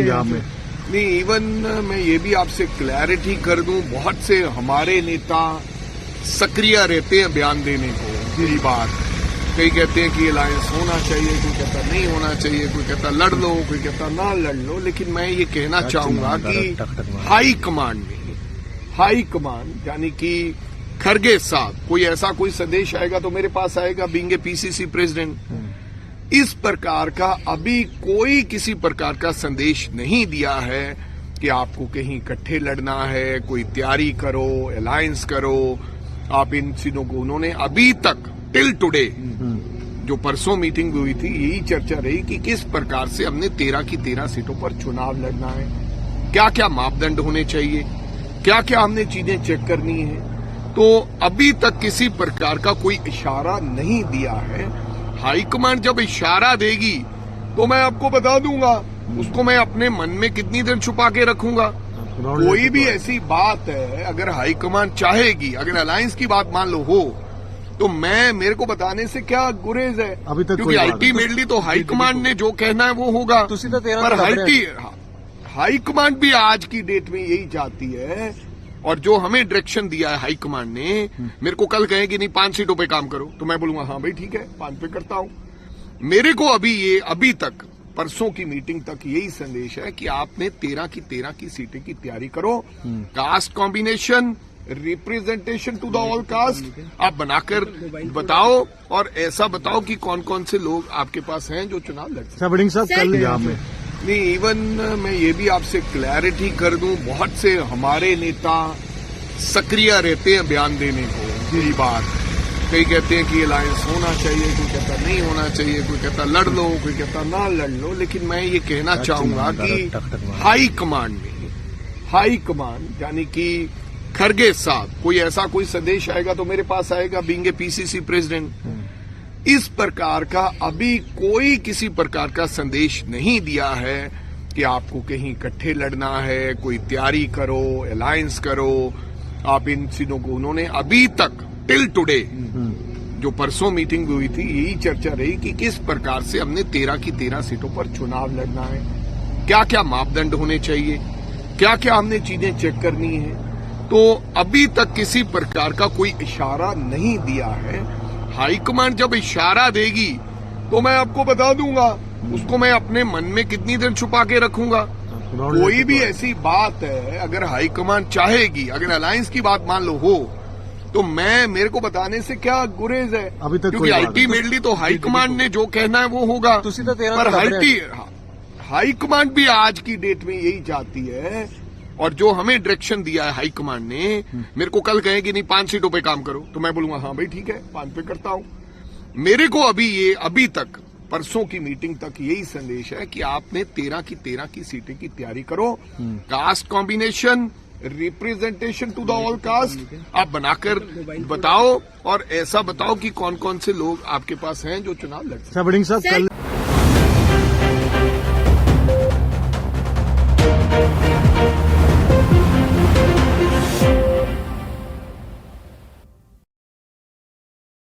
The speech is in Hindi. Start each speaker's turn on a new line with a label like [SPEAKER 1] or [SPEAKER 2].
[SPEAKER 1] पंजाब में
[SPEAKER 2] नहीं, इवन मैं ये भी आपसे क्लैरिटी कर दूं, बहुत से हमारे नेता सक्रिय रहते हैं बयान देने को। यही बात, कई कहते हैं कि अलायंस होना चाहिए, कोई कहता नहीं होना चाहिए, कोई कहता लड़ लो, कोई कहता ना लड़ लो। लेकिन मैं ये कहना चाहूंगा कि हाई कमांड यानी कि खरगे साहब, कोई ऐसा कोई संदेश आएगा तो मेरे पास आएगा, बीइंग ए पीसीसी प्रेसिडेंट। इस प्रकार का अभी कोई किसी प्रकार का संदेश नहीं दिया है कि आपको कहीं इकट्ठे लड़ना है, कोई तैयारी करो, अलायंस करो, आप इन चीजों को। उन्होंने अभी तक टिल टुडे, जो परसों मीटिंग हुई थी, यही चर्चा रही कि किस प्रकार से हमने 13 की 13 सीटों पर चुनाव लड़ना है, क्या क्या मापदंड होने चाहिए, क्या क्या हमने चीजें चेक करनी है। तो अभी तक किसी प्रकार का कोई इशारा नहीं दिया है। हाईकमांड जब इशारा देगी तो मैं आपको बता दूंगा, उसको मैं अपने मन में कितनी देर छुपा के रखूंगा। कोई भी ऐसी बात है, अगर हाईकमांड चाहेगी, अगर अलायंस की बात मान लो हो, तो मेरे को बताने से क्या गुरेज है,
[SPEAKER 1] अभी तक
[SPEAKER 2] क्योंकि अल्टीमेटली तो हाईकमांड ने जो कहना है वो होगा। पर हाईकमांड भी आज की डेट में यही चाहती है, और जो हमें डायरेक्शन दिया है हाईकमांड ने, मेरे को कल कहेगी नहीं 5 सीटों पे काम करो, तो मैं बोलूंगा हाँ भाई ठीक है 5 पे करता हूं। मेरे को अभी तक परसों की मीटिंग तक यही संदेश है कि आपने 13 की 13 की सीटें की तैयारी करो, caste combination, representation to the all caste आप बनाकर बताओ, और ऐसा बताओ कि कौन कौन से लोग आपके पास हैं जो चुनाव लड़ सकते हैं।
[SPEAKER 1] पंजाब में
[SPEAKER 2] नहीं, इवन मैं ये भी आपसे क्लैरिटी कर दूं, बहुत से हमारे नेता सक्रिय रहते हैं बयान देने को। यही बात, कई कहते हैं कि अलायंस होना चाहिए, कोई कहता नहीं होना चाहिए, कोई कहता लड़ लो, कोई कहता ना लड़ लो। लेकिन मैं ये कहना चाहूंगा कि हाई कमांड यानी कि खरगे साहब, कोई ऐसा कोई संदेश आएगा तो मेरे पास आएगा, बीइंग ए पीसीसी प्रेसिडेंट। इस प्रकार का अभी कोई किसी प्रकार का संदेश नहीं दिया है कि आपको कहीं इकट्ठे लड़ना है, कोई तैयारी करो, अलायंस करो, आप इन चीजों को। उन्होंने अभी तक टिल टुडे, जो परसों मीटिंग हुई थी, यही चर्चा रही कि किस प्रकार से हमने 13 की 13 सीटों पर चुनाव लड़ना है, क्या क्या मापदंड होने चाहिए, क्या क्या हमने चीजें चेक करनी है। तो अभी तक किसी प्रकार का कोई इशारा नहीं दिया है। हाईकमांड जब इशारा देगी तो मैं आपको बता दूंगा, उसको मैं अपने मन में कितनी देर छुपा के रखूंगा। कोई भी ऐसी बात है, अगर हाईकमांड चाहेगी, अगर अलायंस की बात मान लो हो, तो मेरे को बताने से क्या गुरेज है,
[SPEAKER 1] अभी तक
[SPEAKER 2] क्योंकि अल्टीमेटली तो हाईकमांड ने जो कहना है वो होगा। पर हाईकमांड भी आज की डेट में यही चाहती है, और जो हमें डायरेक्शन दिया है हाईकमांड ने, मेरे को कल कहेगी नहीं 5 सीटों पे काम करो, तो मैं बोलूंगा हाँ भाई ठीक है 5 पे करता हूं। मेरे को अभी तक परसों की मीटिंग तक यही संदेश है कि आपने 13 की 13 की सीटें की तैयारी करो, caste combination, representation to the all caste आप बनाकर बताओ, और ऐसा बताओ कि कौन कौन से लोग आपके पास हैं जो चुनाव लड़ सकते हैं।